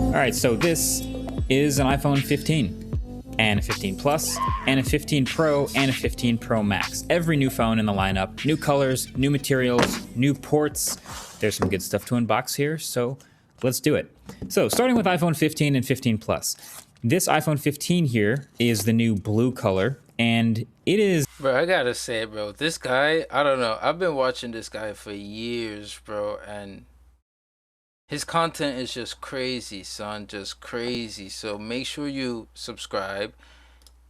All right, so this is an iPhone 15 and a 15 Plus and a 15 Pro and a 15 Pro Max. Every new phone in the lineup, new colors, new materials, new ports. There's some good stuff to unbox here, so let's do it. So starting with iPhone 15 and 15 Plus. This iPhone 15 here is the new blue color, and it is... Bro, I gotta say, bro, this guy, I don't know. I've been watching this guy for years, bro, and his content is just crazy, son, just crazy. So make sure you subscribe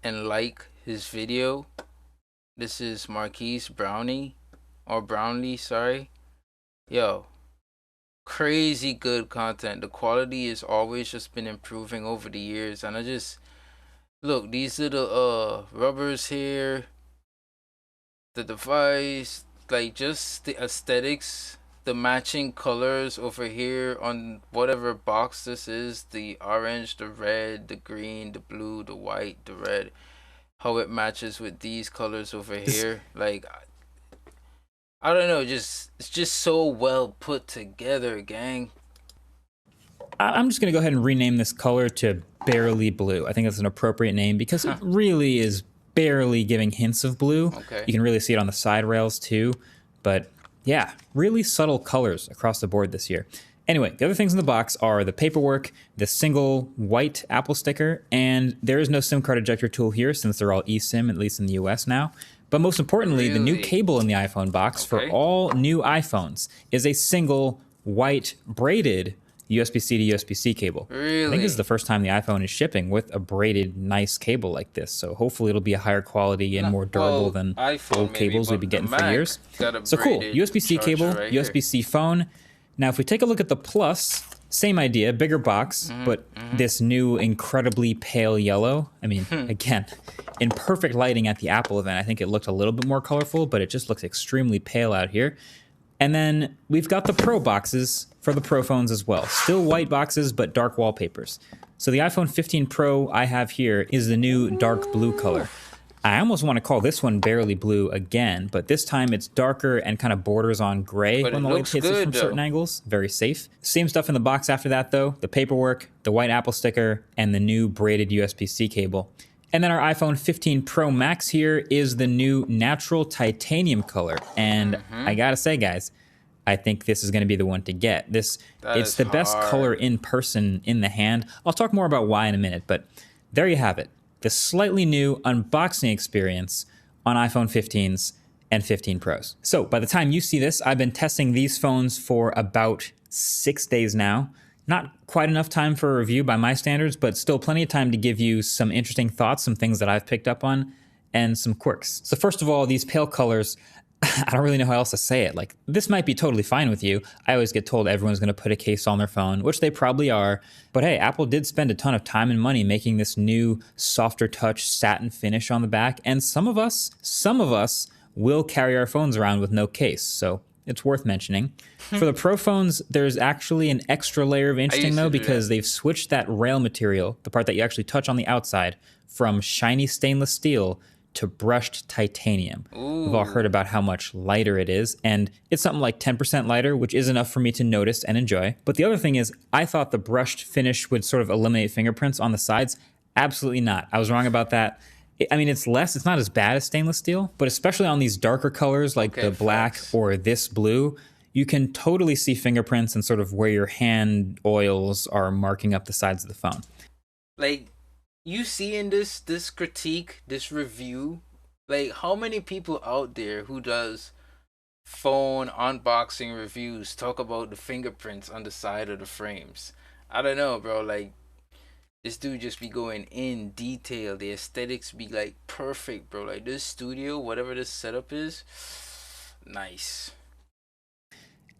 and like his video. This is Marques Brownlee, sorry. Yo, crazy good content. The quality has always just been improving over the years, and I just look, these little rubbers here, the device, like just the aesthetics, the matching colors over here on whatever box this is, the orange, the red, the green, the blue, the white, the red, how it matches with these colors over here. Like, I don't know, it's just so well put together, gang. I'm just going to go ahead and rename this color to Barely Blue. I think that's an appropriate name because it really is barely giving hints of blue. Okay. You can really see it on the side rails too, but yeah, really subtle colors across the board this year. Anyway, the other things in the box are the paperwork, the single white Apple sticker, and there is no SIM card ejector tool here since they're all eSIM, at least in the US now. But most importantly, the new cable in the iPhone box for all new iPhones is a single white braided USB-C to USB-C cable. Really? I think this is the first time the iPhone is shipping with a braided nice cable like this. So hopefully it'll be a higher quality and more durable than old cables we've been getting for years. So cool, USB-C cable, USB-C phone. Now if we take a look at the Plus, same idea, bigger box, but this new incredibly pale yellow. I mean, again, in perfect lighting at the Apple event, I think it looked a little bit more colorful, but it just looks extremely pale out here. And then we've got the Pro boxes for the Pro phones as well. Still white boxes, but dark wallpapers. So the iPhone 15 Pro I have here is the new dark blue color. I almost want to call this one Barely Blue again, but this time it's darker and kind of borders on gray when the light hits it from certain angles. Very safe. Same stuff in the box after that though. The paperwork, the white Apple sticker, and the new braided USB-C cable. And then our iPhone 15 Pro Max here is the new natural titanium color. And I gotta say, guys, I think this is gonna be the one to get. It's the best color in person in the hand. I'll talk more about why in a minute, but there you have it. The slightly new unboxing experience on iPhone 15s and 15 Pros. So by the time you see this, I've been testing these phones for about 6 days now. Not quite enough time for a review by my standards, but still plenty of time to give you some interesting thoughts, some things that I've picked up on, and some quirks. So first of all, these pale colors, I don't really know how else to say it. Like, this might be totally fine with you. I always get told everyone's gonna put a case on their phone, which they probably are. But hey, Apple did spend a ton of time and money making this new softer touch satin finish on the back, and some of us will carry our phones around with no case. So it's worth mentioning. For the Pro phones, there's actually an extra layer of interesting though, because they've switched that rail material, the part that you actually touch on the outside, from shiny stainless steel to brushed titanium. We've all heard about how much lighter it is, and it's something like 10% lighter, which is enough for me to notice and enjoy. But the other thing is, I thought the brushed finish would sort of eliminate fingerprints on the sides. Absolutely not. I was wrong about that. I mean, it's not as bad as stainless steel, but especially on these darker colors like the black or this blue, you can totally see fingerprints and sort of where your hand oils are marking up the sides of the phone. Like, you see in this critique, this review, like how many people out there who does phone unboxing reviews talk about the fingerprints on the side of the frames? I don't know, bro, like, this dude just be going in detail. The aesthetics be like perfect, bro. Like this studio, whatever this setup is, nice.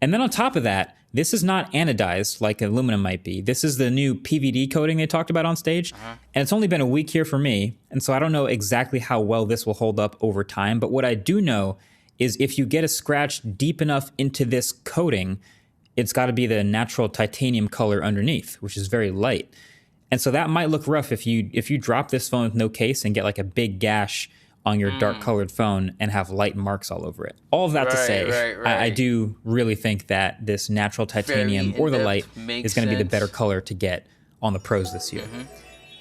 And then on top of that, this is not anodized like aluminum might be. This is the new PVD coating they talked about on stage. And it's only been a week here for me. And so I don't know exactly how well this will hold up over time. But what I do know is if you get a scratch deep enough into this coating, it's got to be the natural titanium color underneath, which is very light. And so that might look rough if you drop this phone with no case and get like a big gash on your dark colored phone and have light marks all over it. All of that to say, I do really think that this natural titanium or the light is going to be the better color to get on the Pros this year.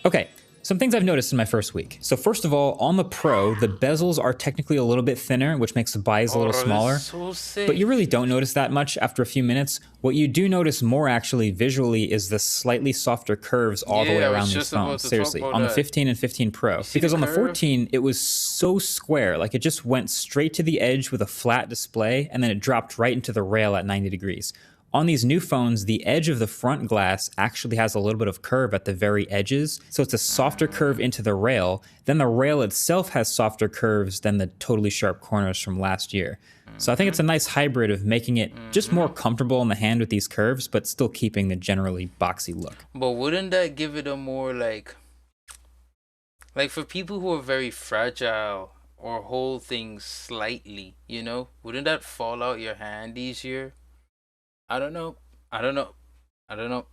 Okay, some things I've noticed in my first week. So first of all, on the Pro, the bezels are technically a little bit thinner, which makes the bias a little smaller. So sick. But you really don't notice that much after a few minutes. What you do notice more actually visually is the slightly softer curves all the way around these phones. Seriously, on the 15 and 15 Pro. Because on the 14, it was so square. Like it just went straight to the edge with a flat display, and then it dropped right into the rail at 90 degrees. On these new phones, the edge of the front glass actually has a little bit of curve at the very edges. So it's a softer curve into the rail. Then the rail itself has softer curves than the totally sharp corners from last year. So I think it's a nice hybrid of making it just more comfortable in the hand with these curves, but still keeping the generally boxy look. But wouldn't that give it a more like for people who are very fragile or hold things slightly, you know, wouldn't that fall out your hand easier? I don't know.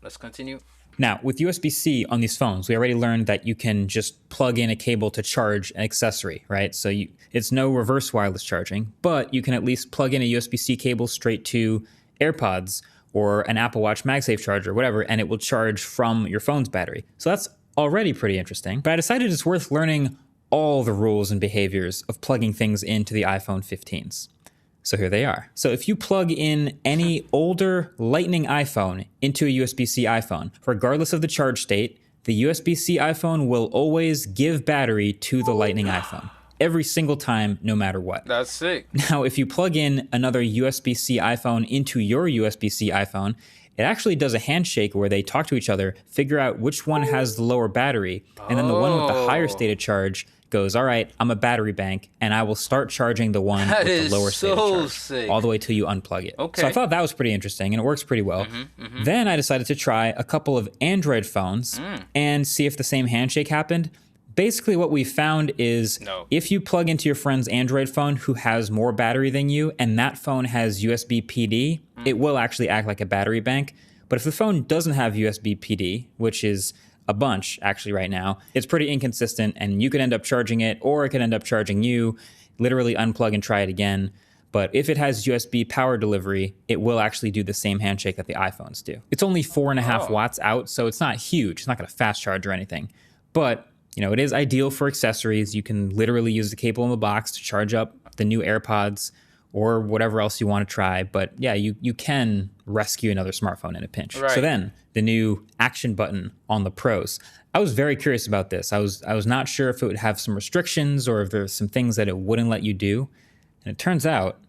Let's continue. Now, with USB-C on these phones, we already learned that you can just plug in a cable to charge an accessory, right? So it's no reverse wireless charging, but you can at least plug in a USB-C cable straight to AirPods or an Apple Watch MagSafe charger, whatever, and it will charge from your phone's battery. So that's already pretty interesting. But I decided it's worth learning all the rules and behaviors of plugging things into the iPhone 15s. So here they are. So if you plug in any older Lightning iPhone into a USB-C iPhone, regardless of the charge state, the USB-C iPhone will always give battery to the Lightning iPhone. Every single time, no matter what. That's sick. Now, if you plug in another USB-C iPhone into your USB-C iPhone, it actually does a handshake where they talk to each other, figure out which one has the lower battery, and then the one with the higher state of charge goes, all right, I'm a battery bank, and I will start charging the one with the lower state of charge, sick. all the way till you unplug it. Okay. So I thought that was pretty interesting, and it works pretty well. Then I decided to try a couple of Android phones and see if the same handshake happened. Basically, what we found is if you plug into your friend's Android phone who has more battery than you, and that phone has USB PD, it will actually act like a battery bank. But if the phone doesn't have USB PD, which is a bunch actually right now, it's pretty inconsistent, and you could end up charging it, or it could end up charging you. Literally unplug and try it again. But if it has USB power delivery, it will actually do the same handshake that the iPhones do. It's only 4.5 watts out, so it's not huge. It's not going to fast charge or anything. But you know, it is ideal for accessories. You can literally use the cable in the box to charge up the new AirPods or whatever else you want to try. But yeah, you can rescue another smartphone in a pinch. Right. So then the new action button on the Pros. I was very curious about this. I was not sure if it would have some restrictions or if there's some things that it wouldn't let you do. And it turns out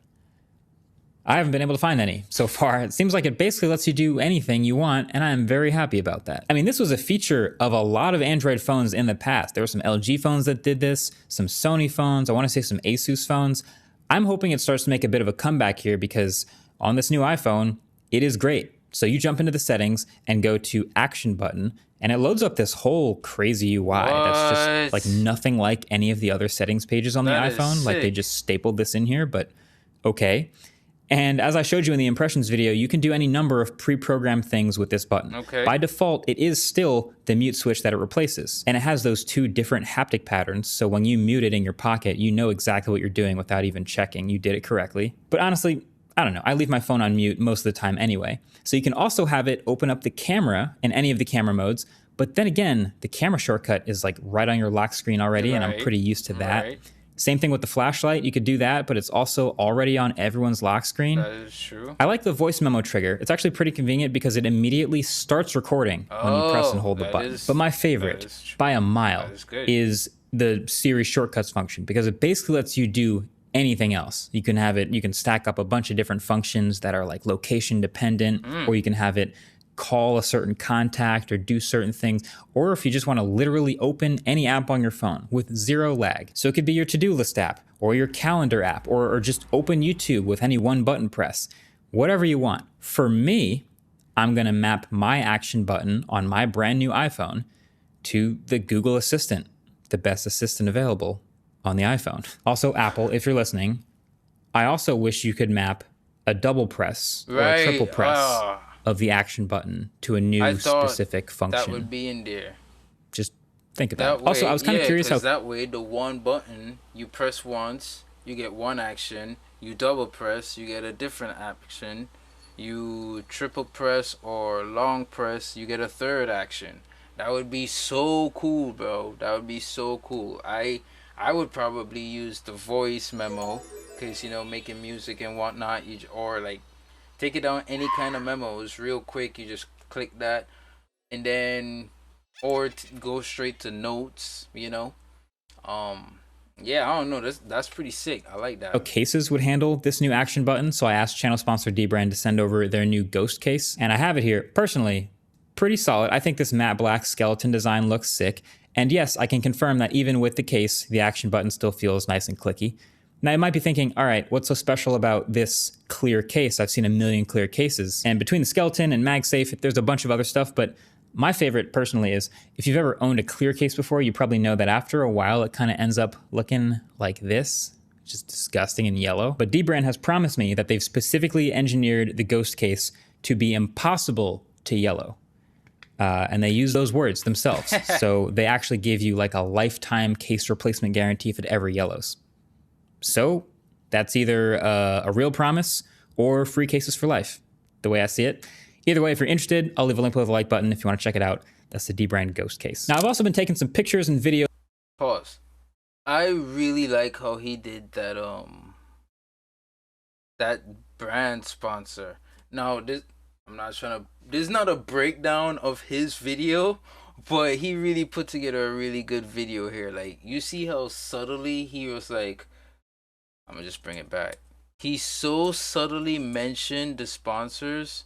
I haven't been able to find any so far. It seems like it basically lets you do anything you want, and I'm very happy about that. I mean, this was a feature of a lot of Android phones in the past. There were some LG phones that did this, some Sony phones, I want to say some Asus phones. I'm hoping it starts to make a bit of a comeback here because on this new iPhone, it is great. So you jump into the settings and go to Action Button, and it loads up this whole crazy UI that's just like nothing like any of the other settings pages on the iPhone. Like they just stapled this in here, but okay. And as I showed you in the impressions video, you can do any number of pre-programmed things with this button. Okay. By default, it is still the mute switch that it replaces. And it has those two different haptic patterns, so when you mute it in your pocket, you know exactly what you're doing without even checking. You did it correctly. But honestly, I don't know. I leave my phone on mute most of the time anyway. So you can also have it open up the camera in any of the camera modes. But then again, the camera shortcut is like right on your lock screen already, and I'm pretty used to that. Right. Same thing with the flashlight. You could do that, but it's also already on everyone's lock screen. That is true. I like the voice memo trigger. It's actually pretty convenient because it immediately starts recording when you press and hold the button. But my favorite, by a mile, is the Siri shortcuts function because it basically lets you do anything else. You can have it, you can stack up a bunch of different functions that are like location dependent, or you can have it call a certain contact or do certain things, or if you just want to literally open any app on your phone with zero lag. So it could be your to-do list app or your calendar app or just open YouTube with any one button press, whatever you want. For me, I'm going to map my action button on my brand new iPhone to the Google Assistant, the best assistant available on the iPhone. Also, Apple, if you're listening, I also wish you could map a double press or a triple press of the action button to a new specific function. That would be in there. Just think about it. Also, I was kind of curious how that way the one button you press once, you get one action. You double press, you get a different action. you triple press or long press, you get a third action. That would be so cool, bro. That would be so cool. I would probably use the voice memo, because you know, making music and whatnot, or like take it down any kind of memos real quick. You just click that, and then or go straight to notes. You know, yeah, I don't know. That's pretty sick. I like that. Cases would handle this new action button, so I asked channel sponsor Dbrand to send over their new ghost case, and I have it here. Personally, pretty solid. I think this matte black skeleton design looks sick, and yes, I can confirm that even with the case, the action button still feels nice and clicky. Now you might be thinking, all right, what's so special about this clear case? I've seen a million clear cases, and between the skeleton and MagSafe, there's a bunch of other stuff, but my favorite personally is, if you've ever owned a clear case before, you probably know that after a while it kind of ends up looking like this, just disgusting and yellow. But Dbrand has promised me that they've specifically engineered the ghost case to be impossible to yellow. And they use those words themselves. So they actually give you like a lifetime case replacement guarantee if it ever yellows. So that's either a real promise or free cases for life, the way I see it. Either way, if you're interested, I'll leave a link below the like button if you want to check it out. That's the Dbrand Ghost case. Now, I've also been taking some pictures and videos. Pause. I really like how he did that that brand sponsor. Now, this is not a breakdown of his video, but he really put together a really good video here. Like, you see how subtly he was like, I'm gonna just bring it back. He so subtly mentioned the sponsors.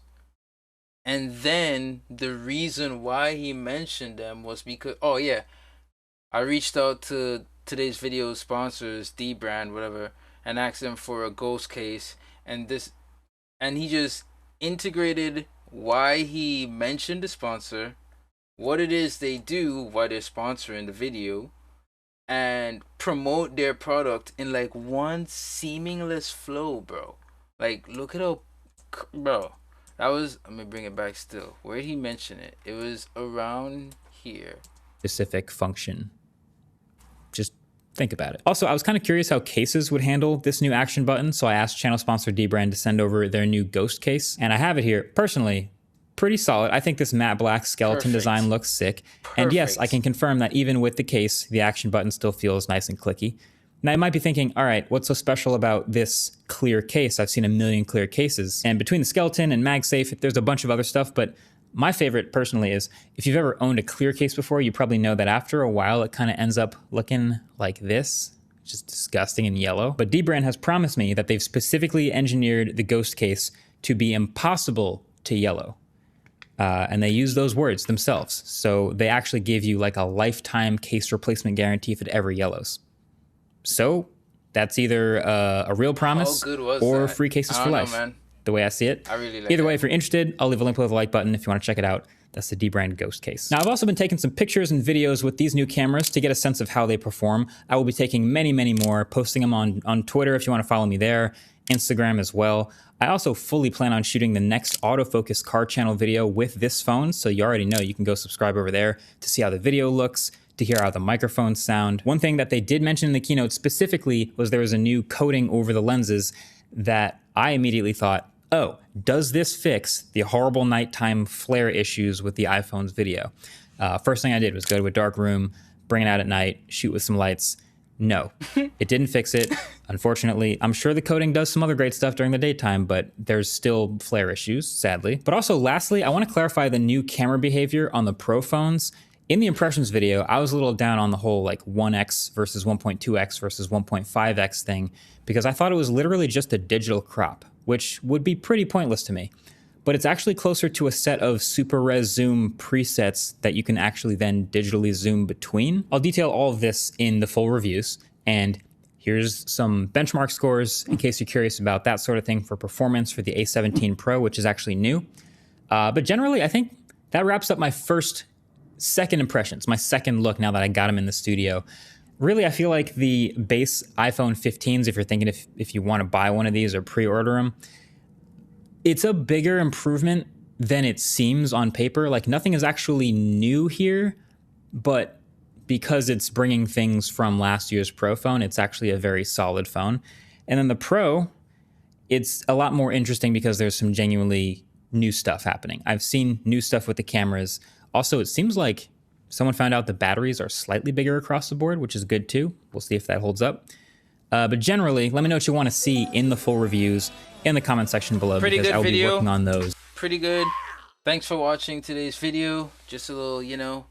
And then the reason why he mentioned them was because, oh yeah, I reached out to today's video sponsors, Dbrand, whatever, and asked them for a ghost case, and he just integrated why he mentioned the sponsor, what it is they do, why they're sponsoring the video, and promote their product in like one seamless flow, bro. Like, look at how, bro. That was, let me bring it back still. Where did he mention it? It was around here. Specific function. Just think about it. Also, I was kind of curious how cases would handle this new action button, so I asked channel sponsor Dbrand to send over their new ghost case, and I have it here. Personally, pretty solid. I think this matte black skeleton design looks sick. And yes, I can confirm that even with the case, the action button still feels nice and clicky. Now you might be thinking, all right, what's so special about this clear case? I've seen a million clear cases. And between the skeleton and MagSafe, there's a bunch of other stuff, but my favorite personally is, if you've ever owned a clear case before, you probably know that after a while it kind of ends up looking like this, just disgusting and yellow. But Dbrand has promised me that they've specifically engineered the ghost case to be impossible to yellow. And they use those words themselves. So they actually give you like a lifetime case replacement guarantee if it ever yellows. So that's either a real promise or free cases for life, the way I see it. I really like Either way, if you're interested, I'll leave a link below the like button if you want to check it out. That's the Dbrand Ghost case. Now, I've also been taking some pictures and videos with these new cameras to get a sense of how they perform. I will be taking many, many more, posting them on Twitter if you want to follow me there, Instagram as well. I also fully plan on shooting the next autofocus car channel video with this phone, so you already know you can go subscribe over there to see how the video looks, to hear how the microphones sound. One thing that they did mention in the keynote specifically was there was a new coating over the lenses that I immediately thought, oh, does this fix the horrible nighttime flare issues with the iPhone's video? First thing I did was go to a dark room, bring it out at night, shoot with some lights. No, it didn't fix it. Unfortunately, I'm sure the coating does some other great stuff during the daytime, but there's still flare issues, sadly. But also, lastly, I want to clarify the new camera behavior on the Pro phones. In the impressions video, I was a little down on the whole like 1x versus 1.2x versus 1.5x thing, because I thought it was literally just a digital crop, which would be pretty pointless to me. But it's actually closer to a set of super res zoom presets that you can actually then digitally zoom between. I'll detail all of this in the full reviews, and here's some benchmark scores in case you're curious about that sort of thing for performance for the A17 Pro, which is actually new. But generally, I think that wraps up my second impressions, my second look now that I got them in the studio. Really, I feel like the base iPhone 15s, if you're thinking if you want to buy one of these or pre-order them, it's a bigger improvement than it seems on paper. Like, nothing is actually new here, but because it's bringing things from last year's Pro phone, it's actually a very solid phone. And then the Pro, it's a lot more interesting because there's some genuinely new stuff happening. I've seen new stuff with the cameras. Also, it seems like someone found out the batteries are slightly bigger across the board, which is good too. We'll see if that holds up. But generally, let me know what you want to see in the full reviews in the comment section below, because I'll be working on those. Pretty good. Thanks for watching today's video. Just a little, you know,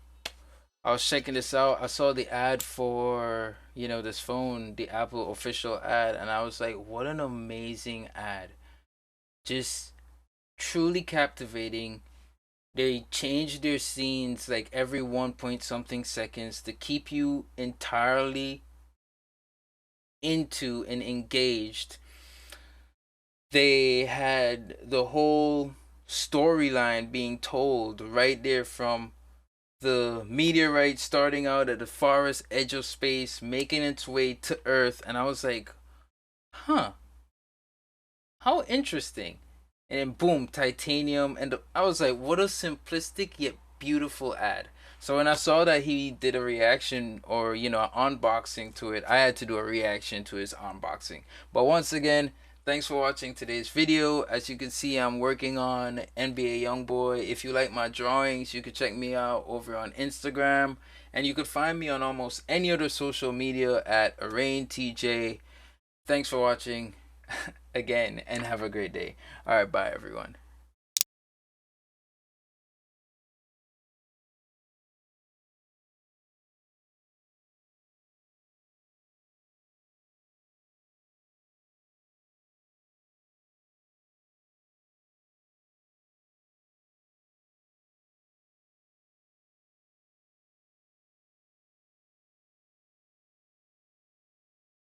I was checking this out. I saw the ad for, you know, this phone, the Apple official ad, and I was like, what an amazing ad. Just truly captivating. They changed their scenes like every 1 point something seconds to keep you entirely into and engaged. They had the whole storyline being told right there, from the meteorite starting out at the farthest edge of space, making its way to Earth, and I was like, huh, how interesting. And then boom, titanium, and I was like, what a simplistic yet beautiful ad. So when I saw that he did a reaction, or, you know, an unboxing to it, I had to do a reaction to his unboxing. But once again, thanks for watching today's video. As you can see, I'm working on NBA Youngboy. If you like my drawings, you can check me out over on Instagram, and you can find me on almost any other social media at Araine TJ. Thanks for watching again, and have a great day. All right, bye everyone.